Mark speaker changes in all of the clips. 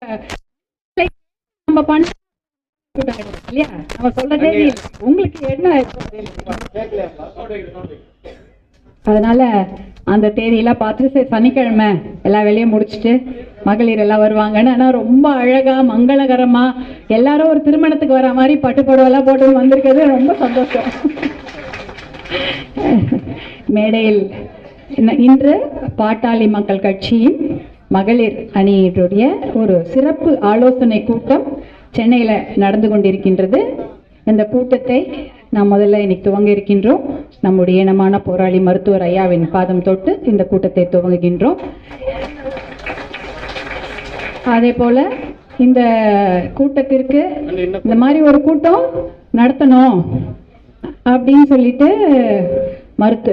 Speaker 1: நம்ம பண்ண இல்லையா, நம்ம சொல்றதே உங்களுக்கு என்ன. அதனால அந்த தேதியெல்லாம் பார்த்து சனிக்கிழமை எல்லா வேலையும் முடிச்சுட்டு மகளிர் எல்லாம் வருவாங்கன்னு. ஆனால் ரொம்ப அழகா மங்களகரமா எல்லாரும் ஒரு திருமணத்துக்கு வர மாதிரி பட்டுப்புடவெல்லாம் போட்டு வந்திருக்கிறது ரொம்ப சந்தோஷம். மேடையில் இன்று பாட்டாளி மக்கள் கட்சியின் மகளிர் அணியினுடைய ஒரு சிறப்பு ஆலோசனை கூட்டம் சென்னையில் நடந்து கொண்டிருக்கின்றது. இந்த கூட்டத்தை நாம் முதல்ல இன்னைக்கு துவங்க இருக்கின்றோம். நம்முடைய இனமான போராளி மருத்துவர் ஐயாவின் பாதம் தொட்டு இந்த கூட்டத்தை துவங்குகின்றோம். அதே போல இந்த கூட்டத்திற்கு இந்த மாதிரி ஒரு கூட்டம் நடத்தணும் அப்படின்னு சொல்லிட்டு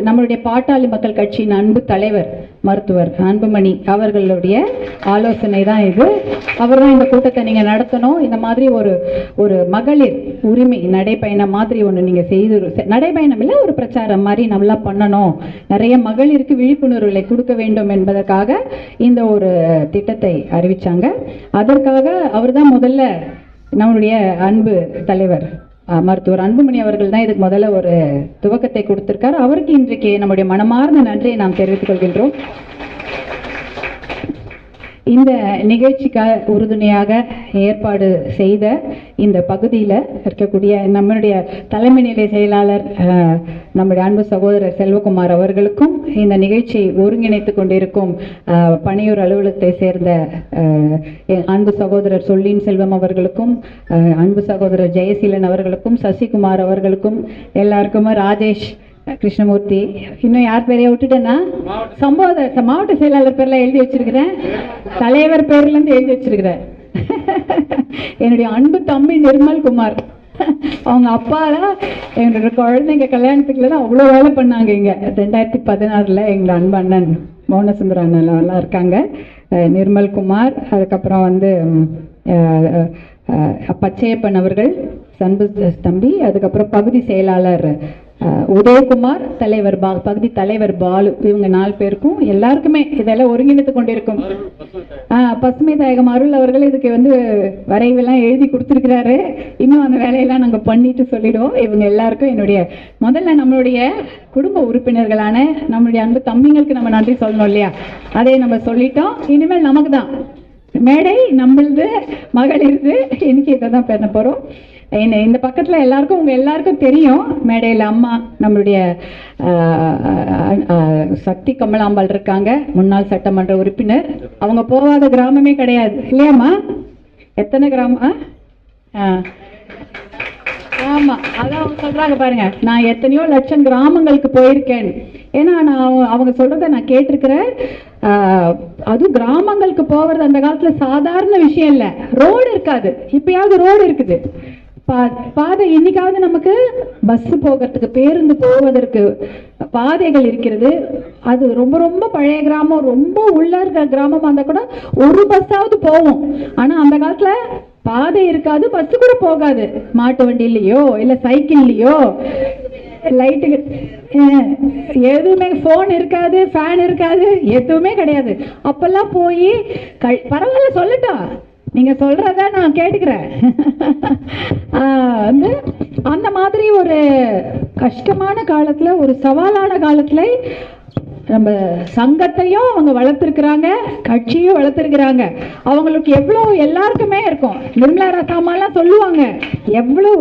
Speaker 1: நம்மளுடைய பாட்டாளி மக்கள் கட்சியின் அன்பு தலைவர் மருத்துவர் அன்புமணி அவர்களுடைய ஆலோசனை தான் இது. அவர் தான் இந்த கூட்டத்தை நீங்கள் நடத்தணும், இந்த மாதிரி ஒரு மகளிர் உரிமை நடைப்பயணம் மாதிரி ஒன்று நீங்கள் செய்து, நடைப்பயணம் இல்லை ஒரு பிரச்சாரம் மாதிரி நல்லா பண்ணணும், நிறைய மகளிருக்கு விழிப்புணர்வுகளை கொடுக்க வேண்டும் என்பதற்காக இந்த ஒரு திட்டத்தை அறிவித்தாங்க. அதற்காக அவர் தான் முதல்ல நம்மளுடைய அன்பு தலைவர் மருத்துவர் அன்புமணி அவர்கள் தான் இதுக்கு முதல்ல ஒரு துவக்கத்தை கொடுத்திருக்கார். அவருக்கு இன்றைக்கு நம்முடைய மனமார்ந்த நன்றியை நாம் தெரிவித்துக் கொள்கின்றோம். இந்த நிகழ்ச்சிக்காக உறுதுணையாக ஏற்பாடு செய்த இந்த பகுதியில் இருக்கக்கூடிய நம்மளுடைய தலைமை நிலை செயலாளர் நம்முடைய அன்பு சகோதரர் செல்வகுமார் அவர்களுக்கும், இந்த நிகழ்ச்சியை ஒருங்கிணைத்து கொண்டிருக்கும் பணியூர் அலுவலகத்தை சேர்ந்த அன்பு சகோதரர் சொல்லின் செல்வம் அவர்களுக்கும், அன்பு சகோதரர் ஜெயசீலன் அவர்களுக்கும், சசிகுமார் அவர்களுக்கும், எல்லாருக்கும் ராஜேஷ் கிருஷ்ணமூர்த்தி, இன்னும் யார் பேரைய விட்டுட்டேன்னா மாவட்ட செயலாளர் பேர்ல எழுதி வச்சிருக்கிறேன், தலைவர் பேர்ல இருந்து எழுதி வச்சிருக்கிறேன். என்னுடைய அன்பு தம்பி நிர்மல் குமார், அவங்க அப்பா தான் எங்களோட குழந்தைங்க கல்யாணத்துக்குள்ள தான் அவ்வளோ வேலை பண்ணாங்க. இங்கே 2016 எங்களோட அன்பு அண்ணன் மோனசுந்தர அண்ணன் எல்லாம் இருக்காங்க. நிர்மல் குமார், அதுக்கப்புறம் வந்து பச்சையப்பன் அவர்கள் சண்பு தம்பி, அதுக்கப்புறம் பகுதி செயலாளர் உதயகுமார், தலைவர் பகுதி தலைவர் பாலு, இவங்க 4 பேருக்கும் எல்லாருக்குமே இதெல்லாம் ஒருங்கிணைத்து கொண்டிருக்கும் பசுமை தாயகம் அருள் அவர்கள் இதுக்கு வந்து வரைவெல்லாம் எழுதி கொடுத்துருக்கிறாரு. இன்னும் அந்த வேலையெல்லாம் நாங்கள் பண்ணிட்டு சொல்லிடுவோம். இவங்க எல்லாருக்கும் என்னுடைய முதல்ல நம்மளுடைய குடும்ப உறுப்பினர்களான நம்மளுடைய அன்பு தம்பிங்களுக்கு நம்ம நன்றி சொல்லணும் இல்லையா, அதை நம்ம சொல்லிட்டோம். இனிமேல் நமக்கு தான் மேடை, நம்மளது மகளிர்து. இன்னைக்கு இதை தான் பண்ண போகிறோம். இந்த பக்கத்தில் எல்லாருக்கும் உங்கள் எல்லாருக்கும் தெரியும், மேடையில் அம்மா நம்மளுடைய சக்தி கமலாம்பாள் இருக்காங்க, முன்னாள் சட்டமன்ற உறுப்பினர். அவங்க போகாத கிராமமே கிடையாது இல்லையாம்மா? எத்தனை கிராமம்? ஆமாம், அதான் அவங்க சொல்கிறாங்க பாருங்க, நான் எத்தனையோ லட்சம் கிராமங்களுக்கு போயிருக்கேன். ஏன்னா நான் அவங்க சொல்கிறத நான் கேட்டிருக்கிறேன். அதுவும் கிராமங்களுக்கு போகிறது அந்த காலத்தில் சாதாரண விஷயம் இல்லை. ரோடு இருக்காது, இப்பயாவது ரோடு இருக்குது, பாதை இன்னைக்காவது நமக்கு பஸ் போகிறதுக்கு, பேருந்து போவதற்கு பாதைகள் இருக்கிறது. அது ரொம்ப ரொம்ப பழைய கிராமம், ரொம்ப உள்ள இருக்கிற கிராமமாக இருந்தால் கூட ஒரு பஸ்ஸாவது போவோம். ஆனால் அந்த காலத்தில் பாதை இருக்காது, பஸ் கூட போகாது. மாட்டு வண்டிலையோ இல்லை சைக்கிள்லையோ, லைட்டு எதுவுமே, ஃபோன் இருக்காது, ஃபேன் இருக்காது, எதுவுமே கிடையாது. அப்பெல்லாம் போய் பரவாயில்ல சொல்லட்டும், நீங்கள் சொல்கிறத நான் கேட்டுக்கிறேன். வந்து அந்த மாதிரி ஒரு கஷ்டமான காலத்தில், ஒரு சவாலான காலத்தில் நம்ம சங்கத்தையும் அவங்க வளர்த்துருக்குறாங்க, கட்சியும் வளர்த்துருக்குறாங்க. அவங்களுக்கு எவ்வளோ எல்லாருக்குமே இருக்கும். நிர்மலா ராசாமாலாம் சொல்லுவாங்க, எவ்வளோ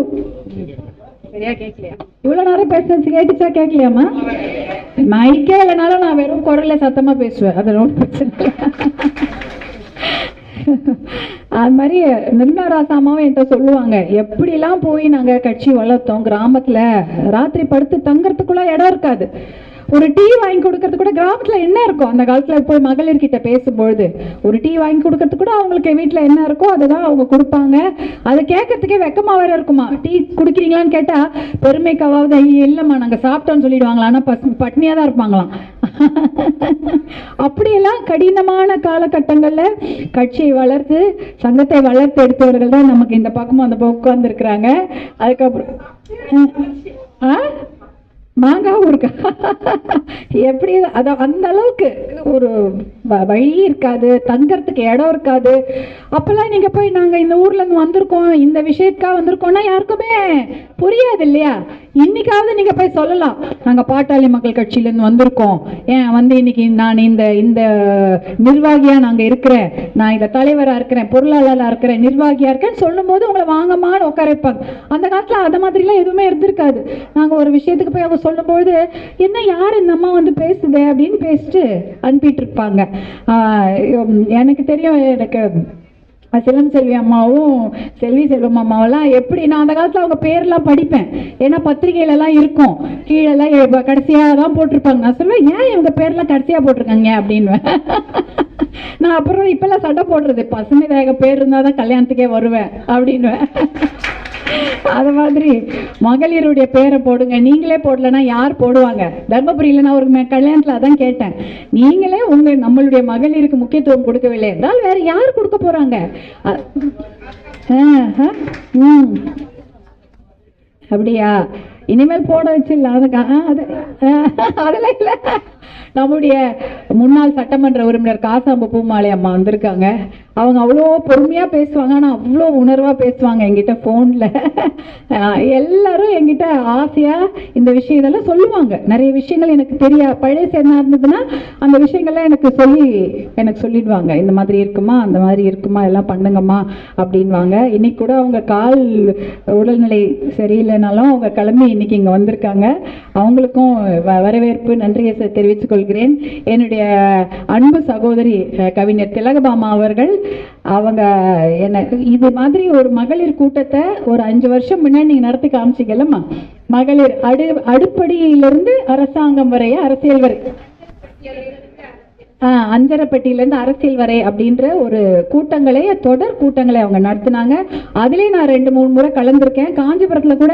Speaker 1: சரியா கேட்கலையா, இவ்வளோ நேரம் பேசுறது கேட்டுச்சா கேட்கலையாம்மா? மைக்கே இல்லைனாலும் நான் வெறும் குரல்ல சத்தமாக பேசுவேன், அது ரொம்ப பிரச்சனை. அது மாதிரி நிர்மலா ராசாமாவும் என்கிட்ட சொல்லுவாங்க, எப்படிலாம் போய் நாங்கள் கட்சி வளர்த்தோம். கிராமத்தில் ராத்திரி படுத்து தங்கறதுக்குள்ள இடம் இருக்காது. ஒரு டீ வாங்கி கொடுக்கறது கூட கிராமத்தில் என்ன இருக்கும் அந்த காலத்தில், போய் மகளிர்கிட்ட பேசும்பொழுது ஒரு டீ வாங்கி கொடுக்கறது கூட அவங்களுக்கு வீட்டில் என்ன இருக்கோ அதுதான் அவங்க கொடுப்பாங்க. அதை கேட்கறதுக்கே வெக்கமாக வேற இருக்குமா. டீ குடிக்கிறீங்களான்னு கேட்டால் பெருமைக்காவது இல்லைம்மா நாங்கள் சாப்பிட்டோன்னு சொல்லிடுவாங்களா, ஆனால் பட்னியாக தான் இருப்பாங்களாம். அப்படியெல்லாம் கடினமான காலகட்டங்களில் கட்சியை வளர்த்து சங்கத்தை வளர்த்து எடுத்தவர்கள் தான் நமக்கு இந்த பக்கமும் அந்த பக்கம் உட்கார்ந்துருக்குறாங்க. அதுக்கப்புறம் மாங்காவும் இருக்கா? எப்படி அந்த அளவுக்கு ஒரு வழி இருக்காது, தங்கறதுக்கு இடம் இருக்காது. அப்பெல்லாம் நீங்க போய் நாங்க இந்த ஊர்ல இருந்து வந்திருக்கோம், இந்த விஷயத்துக்காக வந்திருக்கோம்னா யாருக்குமே புரியாது இல்லையா? இன்னைக்காவது நீங்க போய் சொல்லலாம், நாங்க பாட்டாளி மக்கள் கட்சியில இருந்து வந்திருக்கோம், ஏன் வந்து இன்னைக்கு நான் இந்த இந்த நிர்வாகியா நாங்க இருக்கிறேன், நான் இந்த தலைவரா இருக்கிறேன், பொருளாளராக இருக்கிறேன், நிர்வாகியா இருக்கேன்னு சொல்லும் போது உங்களை வாங்கம்மான்னு உட்கார வைப்பாங்க. அந்த காலத்துல அந்த மாதிரிலாம் எதுவுமே இருந்திருக்காது. நாங்க ஒரு விஷயத்துக்கு போய் அவங்க சொல்லும்போது என்ன யார் இந்த அம்மா வந்து பேசுது அப்படின்னு பேசிட்டு அனுப்பிட்டு இருப்பாங்க. எனக்கு தெரியும், எனக்கு செல்வம் செல்வி அம்மாவும் செல்வி செல்வம் அம்மாவெல்லாம் எப்படி நான் அந்த காலத்தில் அவங்க பேர்லாம் படிப்பேன், ஏன்னா பத்திரிகையிலலாம் இருக்கும், கீழெல்லாம் கடைசியாக தான் போட்டிருப்பாங்க. நான் சொல்லுவேன் ஏன் இவங்க பேர்லாம் கடைசியாக போட்டிருக்காங்க அப்படின்னு. நான் அப்புறம் இப்பெல்லாம் சண்டை போடுறது, பசுமை தாயக பேர் இருந்தால் தான் கல்யாணத்துக்கே வருவேன் அப்படின்னு. அது மாதிரி மகளிருடைய பேரை போடுங்க, நீங்களே போடலன்னா யார் போடுவாங்க? தர்மபுரியில் நான் ஒரு கல்யாணத்தில் அதான் கேட்டேன், நீங்களே நம்மளுடைய மகளிருக்கு முக்கியத்துவம் கொடுக்கவில்லை என்றால் வேற யார் கொடுக்க போறாங்க? அப்படியா? இனிமேல் போட வச்சிடலாம். அதெல்லாம் இல்லை. நம்முடைய முன்னாள் சட்டமன்ற உறுப்பினர் காசாம்பு பூமாலை அம்மா வந்திருக்காங்க. அவங்க அவ்வளோ பொறுமையாக பேசுவாங்க, ஆனால் அவ்வளோ உணர்வாக பேசுவாங்க என்கிட்ட ஃபோனில். எல்லாரும் என்கிட்ட ஆசையாக இந்த விஷயம் இதெல்லாம் சொல்லுவாங்க. நிறைய விஷயங்கள் எனக்கு பழைய என்ன இருந்ததுன்னா அந்த விஷயங்கள்லாம் எனக்கு சொல்லிடுவாங்க, இந்த மாதிரி இருக்குமா, அந்த மாதிரி இருக்குமா, எல்லாம் பண்ணுங்கம்மா அப்படின்வாங்க. இன்னைக்கு கூட அவங்க கால் உடல்நிலை சரியில்லைனாலும் அவங்க கிளம்பி இன்னைக்கு இங்கே வந்திருக்காங்க. அவங்களுக்கும் வரவேற்பு நன்றியை தெரிவித்துக் கொள்கிறேன். என்னுடைய அன்பு சகோதரி கவிஞர் திலகபாமா அவர்கள், அவங்க எனக்கு இது மாதிரி ஒரு மகளிர் கூட்டத்தை ஒரு 5 வருஷம் முன்னாடி நீங்க நடத்தி காமிச்சிக்கலம்மா. மகளிர் அடுப்படியிலிருந்து அரசாங்கம் வரைய, அரசியல் வரை, அஞ்சரப்பட்டியிலேருந்து அரசியல் வரை அப்படின்ற ஒரு தொடர் கூட்டங்களை அவங்க நடத்தினாங்க. அதுலேயே நான் 2-3 முறை கலந்துருக்கேன். காஞ்சிபுரத்தில் கூட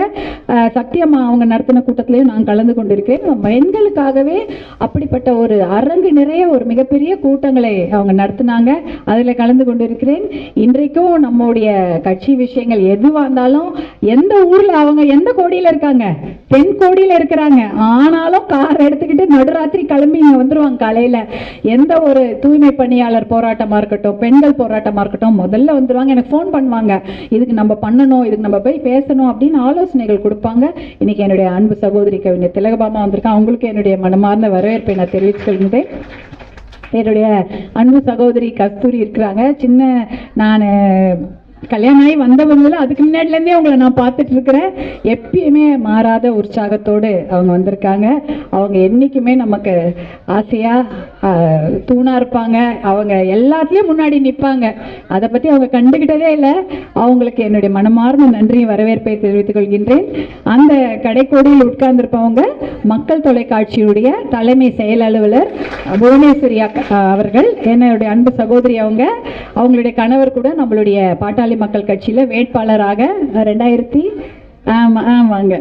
Speaker 1: சக்தியம்மா அவங்க நடத்தின கூட்டத்திலையும் நான் கலந்து கொண்டிருக்கேன். பெண்களுக்காகவே அப்படிப்பட்ட ஒரு அரங்கு நிறைய ஒரு மிகப்பெரிய கூட்டங்களை அவங்க நடத்தினாங்க. அதில் கலந்து கொண்டிருக்கிறேன். இன்றைக்கும் நம்முடைய கட்சி விஷயங்கள் எதுவாக இருந்தாலும், எந்த ஊரில் அவங்க எந்த கோடியில் இருக்காங்க, தென்கோடியில் இருக்கிறாங்க, ஆனாலும் கார் எடுத்துக்கிட்டு நடுராத்திரி கிளம்பி இங்கே வந்துருவாங்க. காலையில் எந்த ஒரு தூய்மை பணியாளர் போராட்டமா இருக்கட்டும், பெண்கள் போராட்டமா இருக்கட்டும், முதல்ல வந்துருவாங்க, எனக்கு ஃபோன் பண்ணுவாங்க, இதுக்கு நம்ம பண்ணணும், இதுக்கு நம்ம போய் பேசணும் அப்படின்னு ஆலோசனைகள் கொடுப்பாங்க. இன்னைக்கு என்னுடைய அன்பு சகோதரி கவிஞர் திலகபாமா வந்திருக்காங்க. அவங்களுக்கு என்னுடைய மனமார்ந்த வரவேற்பை நான் தெரிவித்துக் கொள்கிறேன். என்னுடைய அன்பு சகோதரி கஸ்தூரி இருக்கிறாங்க. நான் கல்யாணம் ஆகி வந்தவங்கள அதுக்கு முன்னாடிலேருந்தே அவங்கள நான் பார்த்துட்டு இருக்கிறேன். எப்பயுமே மாறாத உற்சாகத்தோடு அவங்க வந்திருக்காங்க. அவங்க என்றைக்குமே நமக்கு ஆசையாக தூணாக இருப்பாங்க. அவங்க எல்லாத்துலேயும் முன்னாடி நிற்பாங்க. அதை பற்றி அவங்க கண்டுக்கிட்டதே இல்லை. அவங்களுக்கு என்னுடைய மனமார்ந்த நன்றி வரவேற்பை தெரிவித்துக் கொள்கின்றேன். அந்த கடைக்கோடியில் உட்கார்ந்திருப்பவங்க மக்கள் தொலைக்காட்சியுடைய தலைமை செயல் அலுவலர் புவனேஸ்வரி அவர்கள், என்னுடைய அன்பு சகோதரி. அவங்களுடைய கணவர் கூட நம்மளுடைய பாட்டாளி மக்கள் கட்சியில வேட்பாளராக 2000 ஆமாங்க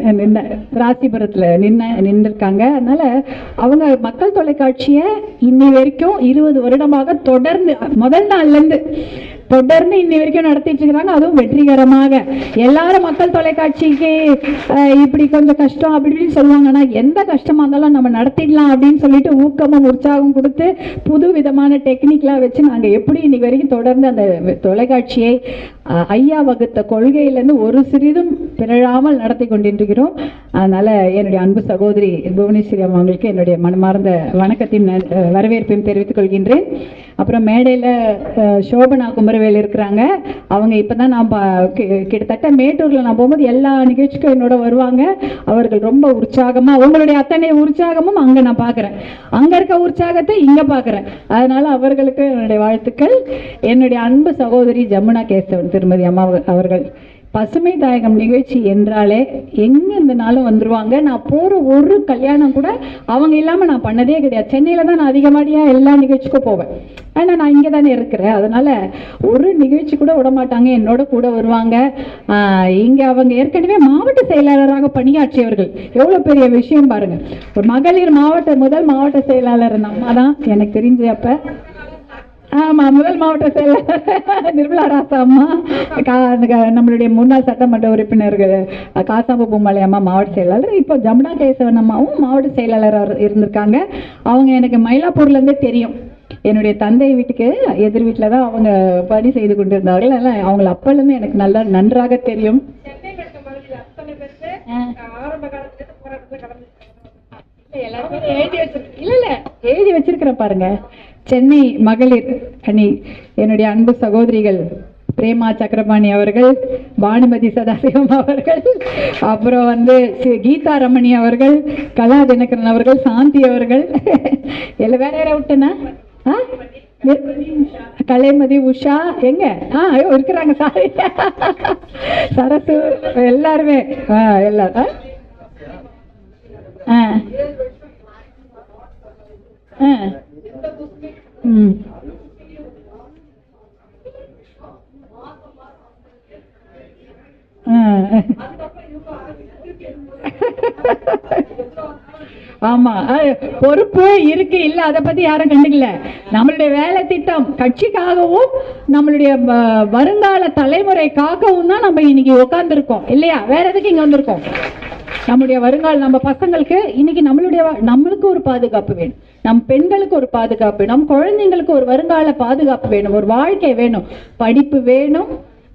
Speaker 1: ராசிபுரத்தில் நின்றுருக்காங்க. அதனால அவங்க மக்கள் தொலைக்காட்சியை இன்னி வரைக்கும் 20 வருடமாக தொடர்ந்து, முதல் நாள்லேருந்து தொடர்ந்து இன்னி வரைக்கும் நடத்திட்டு இருக்கிறாங்க. அதுவும் வெற்றிகரமாக. எல்லாரும் மக்கள் தொலைக்காட்சிக்கு இப்படி கொஞ்சம் கஷ்டம் அப்படி இப்படின்னு சொல்லுவாங்க. ஆனால் எந்த கஷ்டமாக இருந்தாலும் நம்ம நடத்திடலாம் அப்படின்னு சொல்லிட்டு ஊக்கமும் உற்சாகம் கொடுத்து புது விதமான டெக்னிக்லாம் வச்சு நாங்கள் எப்படி இன்னைக்கு வரைக்கும் தொடர்ந்து அந்த தொலைக்காட்சியை ஐயா வகுத்த கொள்கையிலேருந்து ஒரு சிறிதும் பிறழாமல் நடத்தி கொண்டிருக்கிறோம். அதனால் என்னுடைய அன்பு சகோதரி புவனேஸ்வரி அவங்களுக்கு என்னுடைய மனமார்ந்த வணக்கத்தையும் வரவேற்பையும் தெரிவித்துக் கொள்கின்றேன். அப்புறம் மேடையில் சோபனா குமரவேல் இருக்கிறாங்க. அவங்க இப்போ தான் நான் கிட்டத்தட்ட மேட்டூரில் நான் போகும்போது எல்லா நிகழ்ச்சிக்கும் என்னோட வருவாங்க. அவர்கள் ரொம்ப உற்சாகமாக, உங்களுடைய அத்தனை உற்சாகமும் அங்கே நான் பார்க்குறேன், அங்கே இருக்க உற்சாகத்தை இங்கே பார்க்குறேன். அதனால் அவர்களுக்கு என்னுடைய வாழ்த்துக்கள். என்னுடைய அன்பு சகோதரி ஜமுனா கேசவன் திருமதி அம்மா அவர்கள், பசுமை தாயகம் நிகழ்ச்சி என்றாலே எங்கே இருந்தனாலும் வந்துடுவாங்க. நான் போகிற ஒரு கல்யாணம் கூட அவங்க இல்லாமல் நான் பண்ணதே கிடையாது. சென்னையில் தான் நான் அதிகமாடியாக எல்லா நிகழ்ச்சிக்கும் போவேன். ஆனால் நான் இங்கே தானே இருக்கிறேன். அதனால் ஒரு நிகழ்ச்சி கூட விட மாட்டாங்க, என்னோட கூட வருவாங்க. இங்கே அவங்க ஏற்கனவே மாவட்ட செயலாளராக பணியாற்றியவர்கள். எவ்வளோ பெரிய விஷயம் பாருங்கள். ஒரு மகளிர் முதல் மாவட்ட செயலாளர் நம்ம தான் எனக்கு தெரிஞ்சு. அப்போ ஆமாம், முதல் மாவட்ட செயலர் நிர்மலா ராசா அம்மா, நம்மளுடைய முன்னாள் சட்டமன்ற உறுப்பினர்கள் காசாம்பு பூமாலை அம்மா மாவட்ட செயலாளர், இப்போ ஜமுனா கேசவன் அம்மாவும் மாவட்ட செயலாளர் இருந்திருக்காங்க. அவங்க எனக்கு மயிலாப்பூர்லேருந்தே தெரியும். என்னுடைய தந்தை வீட்டுக்கு எதிர் வீட்டில் தான் அவங்க பணி செய்து கொண்டிருந்தார்கள். அதனால் அவங்களை அப்போலேருந்து எனக்கு நல்லா நன்றாக தெரியும். எழுதி வச்சிருக்கிறேன் பாருங்க. சென்னை மகளிர் அணி என்னுடைய அன்பு சகோதரிகள் பிரேமா சக்கரபாணி அவர்கள், பானுமதி சதாசிவம் அவர்கள், அப்புறம் கீதா ரமணி அவர்கள், கலா தினகரன் அவர்கள், சாந்தி அவர்கள், எல்லாம் வேற யாரை விட்டேன்னா கலைமதி, உஷா எங்க இருக்கிறாங்க, சாரி சரசு, எல்லாருமே எல்லாரும் ஆமா, பொறுப்பு இருக்கு இல்ல, அதை பத்தி யாரும் கண்டுக்கல. நம்மளுடைய வேலை திட்டம் கட்சிக்காகவும் நம்மளுடைய வருங்கால தலைமுறைக்காகவும் தான் நம்ம இன்னைக்கு உட்கார்ந்து இருக்கோம் இல்லையா? வேற எதுக்கு இங்க வந்திருக்கோம்? நம்முடைய வருங்கால நம்ம பசங்களுக்கு இன்னைக்கு நம்மளுக்கு ஒரு பாதுகாப்பு வேணும், நம் பெண்களுக்கு ஒரு பாதுகாப்பு, நம் குழந்தைங்களுக்கு ஒரு வருங்கால பாதுகாப்பு வேணும், ஒரு வாழ்க்கை வேணும், படிப்பு வேணும்,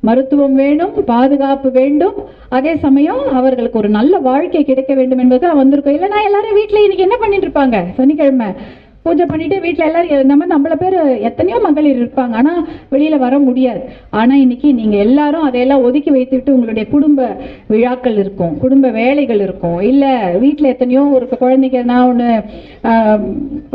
Speaker 1: மருத்துவம் வேணும், பாதுகாப்பு வேண்டும், அதே சமயம் அவர்களுக்கு ஒரு நல்ல வாழ்க்கை கிடைக்க வேண்டும் என்பதுதான் வந்திருக்கோம். இல்லைன்னா எல்லாரும் வீட்டில் இன்னைக்கு என்ன பண்ணிட்டு இருப்பாங்க? சனிக்கிழமை பூஜை பண்ணிட்டு வீட்டில் எல்லாரும் நம்மள பேர் எத்தனையோ மகளிர் இருப்பாங்க, ஆனால் வெளியில வர முடியாது. ஆனால் இன்னைக்கு நீங்க எல்லாரும் அதையெல்லாம் ஒதுக்கி வைத்துட்டு உங்களுடைய குடும்ப விழாக்கள் இருக்கும், குடும்ப வேலைகள் இருக்கும், இல்லை வீட்டில் எத்தனையோ ஒரு குழந்தைங்க, நான் ஒன்று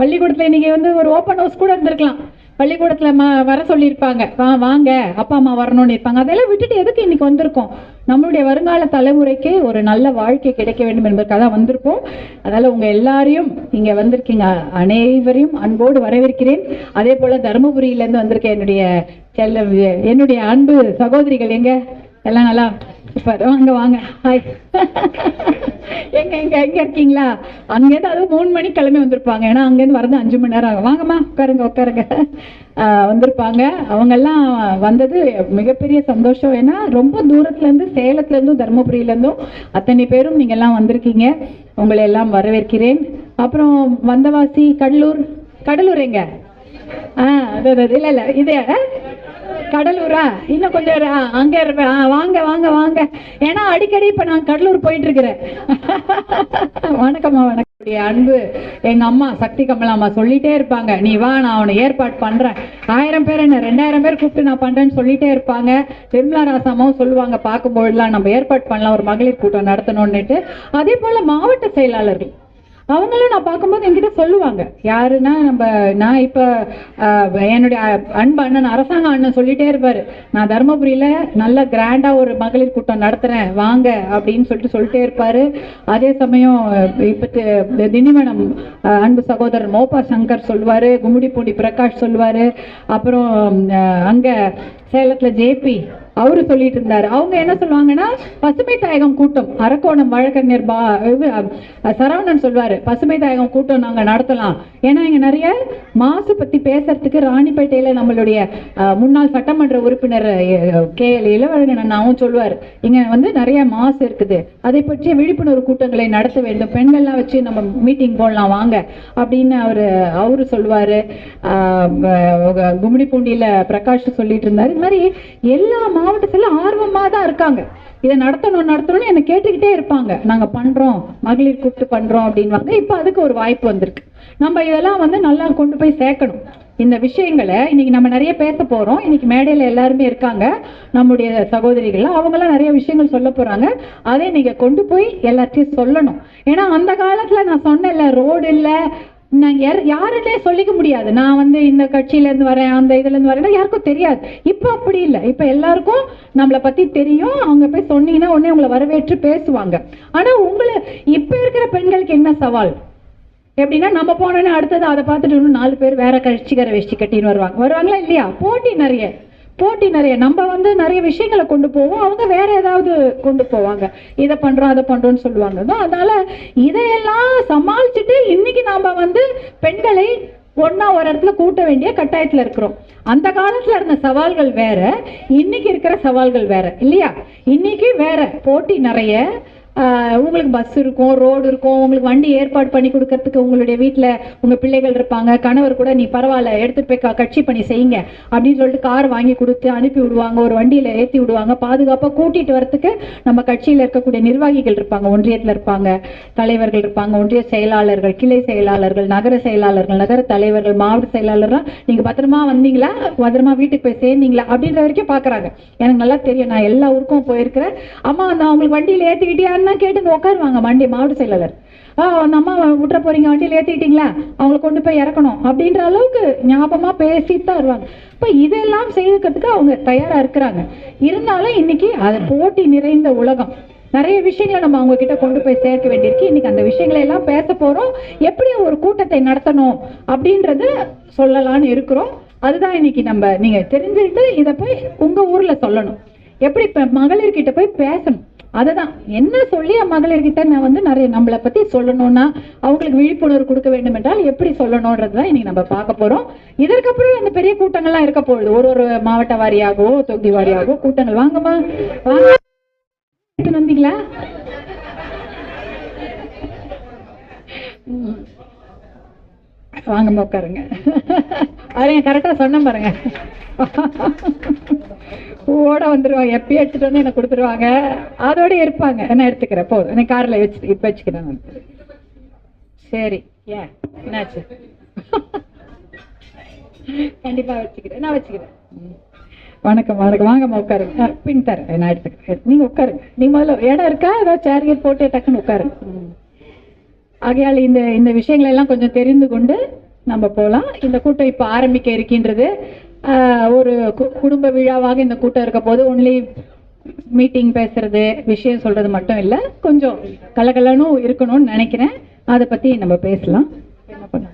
Speaker 1: பள்ளிக்கூடத்தில் இன்னைக்கு ஒரு ஓப்பன் ஹவுஸ் கூட இருந்திருக்கலாம், பள்ளிக்கூடத்தில் வர சொல்லியிருப்பாங்க, வாங்க அப்பா அம்மா வரணும்னு இருப்பாங்க. அதெல்லாம் விட்டுட்டு எதுக்கு இன்னைக்கு வந்திருக்கோம்? நம்மளுடைய வருங்கால தலைமுறைக்கு ஒரு நல்ல வாழ்க்கை கிடைக்க வேண்டும் என்பதற்காக தான் வந்திருக்கோம். அதனால உங்க எல்லாரையும் இங்க வந்திருக்கீங்க அனைவரையும் அன்போடு வரவேற்கிறேன். அதே போல தருமபுரியிலேருந்து வந்திருக்கேன் என்னுடைய அன்பு சகோதரிகள் எங்க எல்லாம் நல்லா வாங்க வாங்க, ஹாய் எங்க எங்க எங்க இருக்கீங்களா? அங்கேருந்து அதுவும் 3 மணிக்கு கிளம்பி வந்திருப்பாங்க, ஏன்னா அங்கேருந்து வரது 5 மணி நேரம் ஆகும். வாங்கம்மா உட்காருங்க வந்திருப்பாங்க. அவங்கெல்லாம் வந்தது மிகப்பெரிய சந்தோஷம். ஏன்னா ரொம்ப தூரத்துலேருந்து, சேலத்துலேருந்தும் தருமபுரியிலேருந்தும் அத்தனை பேரும் நீங்கள் எல்லாம் வந்திருக்கீங்க. உங்களை எல்லாம் வரவேற்கிறேன். அப்புறம் வந்தவாசி கடலூர் எங்க? இல்லை இது கடலூரா? இன்னும் கொஞ்சம் அங்க இருப்பேன். வாங்க வாங்க வாங்க, ஏன்னா அடிக்கடி இப்ப நான் கடலூர் போயிட்டு இருக்கிறேன். வணக்கம்மா. வணக்கம். அன்பு எங்க அம்மா சக்தி கமலாம்மா சொல்லிட்டே இருப்பாங்க, நீ வா நான் அவனை ஏற்பாடு பண்றேன், 1000 பேர் என்ன 2000 பேர் கூப்பிட்டு நான் பண்றேன்னு சொல்லிட்டே இருப்பாங்க. நிர்மலா ராசாமாவும் சொல்லுவாங்க, பார்க்கும்போதெல்லாம் நம்ம ஏற்பாடு பண்ணலாம், ஒரு மகளிர் கூட்டம் நடத்தணும்னுட்டு. அதே போல மாவட்ட செயலாளர்கள் அவங்களும் நான் பார்க்கும்போது என்கிட்ட சொல்லுவாங்க, யாருன்னா நான் இப்போ என்னுடைய அன்பு அண்ணன் அரசாங்க அண்ணன் சொல்லிட்டே இருப்பாரு, நான் தருமபுரியில் நல்ல கிராண்டாக ஒரு மகளிர் கூட்டம் நடத்துகிறேன் வாங்க அப்படின்னு சொல்லிட்டே இருப்பாரு. அதே சமயம் இப்போ திண்டிவனம் அன்பு சகோதரர் மோப்பா சங்கர் சொல்லுவார், கும்மிடிப்பூண்டி பிரகாஷ் சொல்லுவார், அப்புறம் அங்கே சேலத்தில் ஜேபி அவரு சொல்லிட்டு இருந்தாரு. அவங்க என்ன சொல்லுவாங்கன்னா, பசுமை தாயகம் கூட்டம் அரக்கோணம் வழக்கறிஞர் சரவணன் சொல்வாரு, பசுமை தாயகம் கூட்டம் நாங்க நடத்தலாம், ஏன்னா இங்க நிறைய மாசு பத்தி பேசுறதுக்கு ராணிப்பேட்டையில நம்மளுடைய முன்னாள் சட்டமன்ற உறுப்பினர் KL இளவழகன் சொல்லுவாரு, இங்க நிறைய மாசு இருக்குது, அதை பற்றிய விழிப்புணர்வு கூட்டங்களை நடத்த வேண்டும், பெண்கள்லாம் வச்சு நம்ம மீட்டிங் போடலாம் வாங்க அப்படின்னு அவரு சொல்லுவாரு. கும்மிடிப்பூண்டியில பிரகாஷ் சொல்லிட்டு இருந்தாரு. இது மாதிரி எல்லா மாவட்டத்துல ஆர்வமா தான் இருக்காங்க, இதை நடத்தணும்னு என்ன கேட்டுக்கிட்டே இருப்பாங்க, நாங்க பண்றோம் மகளிர் கூப்பிட்டு பண்றோம் அப்படின்வாங்க. இப்ப அதுக்கு ஒரு வாய்ப்பு வந்திருக்கு, நம்ம இதெல்லாம் நல்லா கொண்டு போய் சேர்க்கணும். இந்த விஷயங்களை இன்னைக்கு நம்ம நிறைய பேச போறோம். இன்னைக்கு மேடையில எல்லாருமே இருக்காங்க, நம்முடைய சகோதரிகள், அவங்கெல்லாம் நிறைய விஷயங்கள் சொல்ல போறாங்க. அதை நீங்க கொண்டு போய் எல்லாத்தையும் சொல்லணும். ஏன்னா அந்த காலத்துல நான் சொன்னேன்ல, ரோடு இல்லை, நான் யாருன்னே சொல்லிக்க முடியாது, நான் இந்த கட்சியிலேருந்து வரேன், அந்த இதுலேருந்து வரேன்னா யாருக்கும் தெரியாது. இப்போ அப்படி இல்லை, இப்போ எல்லாருக்கும் நம்மளை பற்றி தெரியும். அவங்க போய் சொன்னீங்கன்னா உடனே உங்களை வரவேற்று பேசுவாங்க. ஆனால் இப்போ இருக்கிற பெண்களுக்கு என்ன சவால் எப்படின்னா, நம்ம போனோன்னே அடுத்தது அதை பார்த்துட்டு இன்னும் 4 பேர் வேற கட்சிக்கார வேஷ்டி கட்டின்னு வருவாங்களா இல்லையா? போட்டி நிறைய நம்ம நிறைய விஷயங்களை கொண்டு போவோம், அவங்க வேற ஏதாவது கொண்டு போவாங்க, இதை பண்றோம் அதை பண்றோம்னு சொல்லுவாங்க. அதனால இதையெல்லாம் சமாளிச்சுட்டு இன்னைக்கு நாம பெண்களை ஒன்னா ஒரு இடத்துல கூட்ட வேண்டிய கட்டாயத்துல இருக்கிறோம். அந்த காலத்துல இருந்த சவால்கள் வேற, இன்னைக்கு இருக்கிற சவால்கள் வேற இல்லையா? இன்னைக்கு வேற போட்டி நிறைய. உங்களுக்கு பஸ் இருக்கும், ரோடு இருக்கும், உங்களுக்கு வண்டி ஏற்பாடு பண்ணி கொடுக்கறதுக்கு உங்களுடைய வீட்டில் உங்கள் பிள்ளைகள் இருப்பாங்க, கணவர் கூட நீ பரவாயில்ல எடுத்துகிட்டு போய் கட்சி பண்ணி செய்யுங்க அப்படின்னு சொல்லிட்டு கார் வாங்கி கொடுத்து அனுப்பி விடுவாங்க, ஒரு வண்டியில் ஏற்றி விடுவாங்க. பாதுகாப்பாக கூட்டிகிட்டு வரத்துக்கு நம்ம கட்சியில் இருக்கக்கூடிய நிர்வாகிகள் இருப்பாங்க, ஒன்றியத்தில் இருப்பாங்க, தலைவர்கள் இருப்பாங்க, ஒன்றிய செயலாளர்கள், கிளை செயலாளர்கள், நகர செயலாளர்கள், நகர தலைவர்கள், மாவட்ட செயலாளர்லாம் நீங்கள் பத்திரமா வந்தீங்களா, பத்திரமா வீட்டுக்கு போய் சேர்ந்தீங்களா அப்படின்ற வரைக்கும் பார்க்குறாங்க. எனக்கு நல்லா தெரியும், நான் எல்லா ஊருக்கும் போயிருக்கிறேன். அம்மா அந்த அவங்களுக்கு வண்டியில் ஏற்றிக்கிட்டியான்னு கேட்டு உட்காருவாங்க வண்டி மாவட்ட செயலாளர். அந்த அம்மா விட்டுற போறீங்க, வண்டியில் ஏற்றிக்கிட்டீங்களா, அவங்களை கொண்டு போய் இறக்கணும் அப்படின்ற அளவுக்கு ஞாபகமா பேசிட்டு தான் வருவாங்க. இப்போ இதெல்லாம் செய்யறதுக்கு அவங்க தயாரா இருக்கிறாங்க. இருந்தாலும் இன்னைக்கு அது போட்டி நிறைந்த உலகம், நிறைய விஷயங்களை நம்ம அவங்க கிட்ட கொண்டு போய் சேர்க்க வேண்டியிருக்கு. இன்னைக்கு அந்த விஷயங்களை எல்லாம் பேச போறோம். எப்படி ஒரு கூட்டத்தை நடத்தணும் அப்படின்றது சொல்லலான்னு இருக்கிறோம். அதுதான் இன்னைக்கு நம்ம நீங்க தெரிஞ்சுக்கிட்டு இதை போய் உங்க ஊர்ல சொல்லணும். எப்படி மகளிர்கிட்ட போய் பேசணும், அதுதான் என்ன சொல்லி மகளிர்கிட்ட நான் நிறைய நம்மளை பத்தி சொல்லணும்னா அவங்களுக்கு விழிப்புணர்வு கொடுக்க வேண்டும் என்றால் எப்படி சொல்லணும்ன்றதுதான் இன்னைக்கு நம்ம பார்க்க போறோம். இதற்கப்புறம் அந்த பெரிய கூட்டங்கள்லாம் இருக்க போகுது, ஒரு மாவட்ட வாரியாகவோ தொகுதி வாரியாகவோ கூட்டங்கள். வாங்கம்மா வந்தீங்களா? வாங்கம்மா உட்காருங்க. அதுங்க கரெக்டா சொன்ன பாருங்க, ஓட வந்துருவாங்க, எப்பயும் எடுத்துட்டு வந்து எனக்கு கொடுத்துருவாங்க, அதோட இருப்பாங்க. என்ன எடுத்துக்கிறேன் போதும், எனக்கு கார்ல இப்ப வச்சுக்கிறேன். சரி, ஏன் என்னாச்சு? கண்டிப்பா வச்சுக்கிறேன், நான் வச்சுக்கிறேன். வணக்கம் வணக்கம், வாங்கம்மா உட்காருங்க. பின் தரேன், நான் எடுத்துக்கிறேன், நீங்க உட்காருங்க. நீங்க முதல்ல இடம் இருக்கா, ஏதாவது சேர் கீர் போட்டு டக்குன்னு உட்காருங்க. ஆகையால் இந்த விஷயங்கள் எல்லாம் கொஞ்சம் தெரிந்து கொண்டு நம்ம போகலாம். இந்த கூட்டம் இப்போ ஆரம்பிக்க இருக்கின்றது. ஒரு குடும்ப விழாவாக இந்த கூட்டம் இருக்க போது ஒன்லி மீட்டிங் பேசுறது, விஷயம் சொல்றது மட்டும் இல்லை, கொஞ்சம் கலகலனும் இருக்கணும்னு நினைக்கிறேன். அதை பத்தி நம்ம பேசலாம். என்ன பண்ண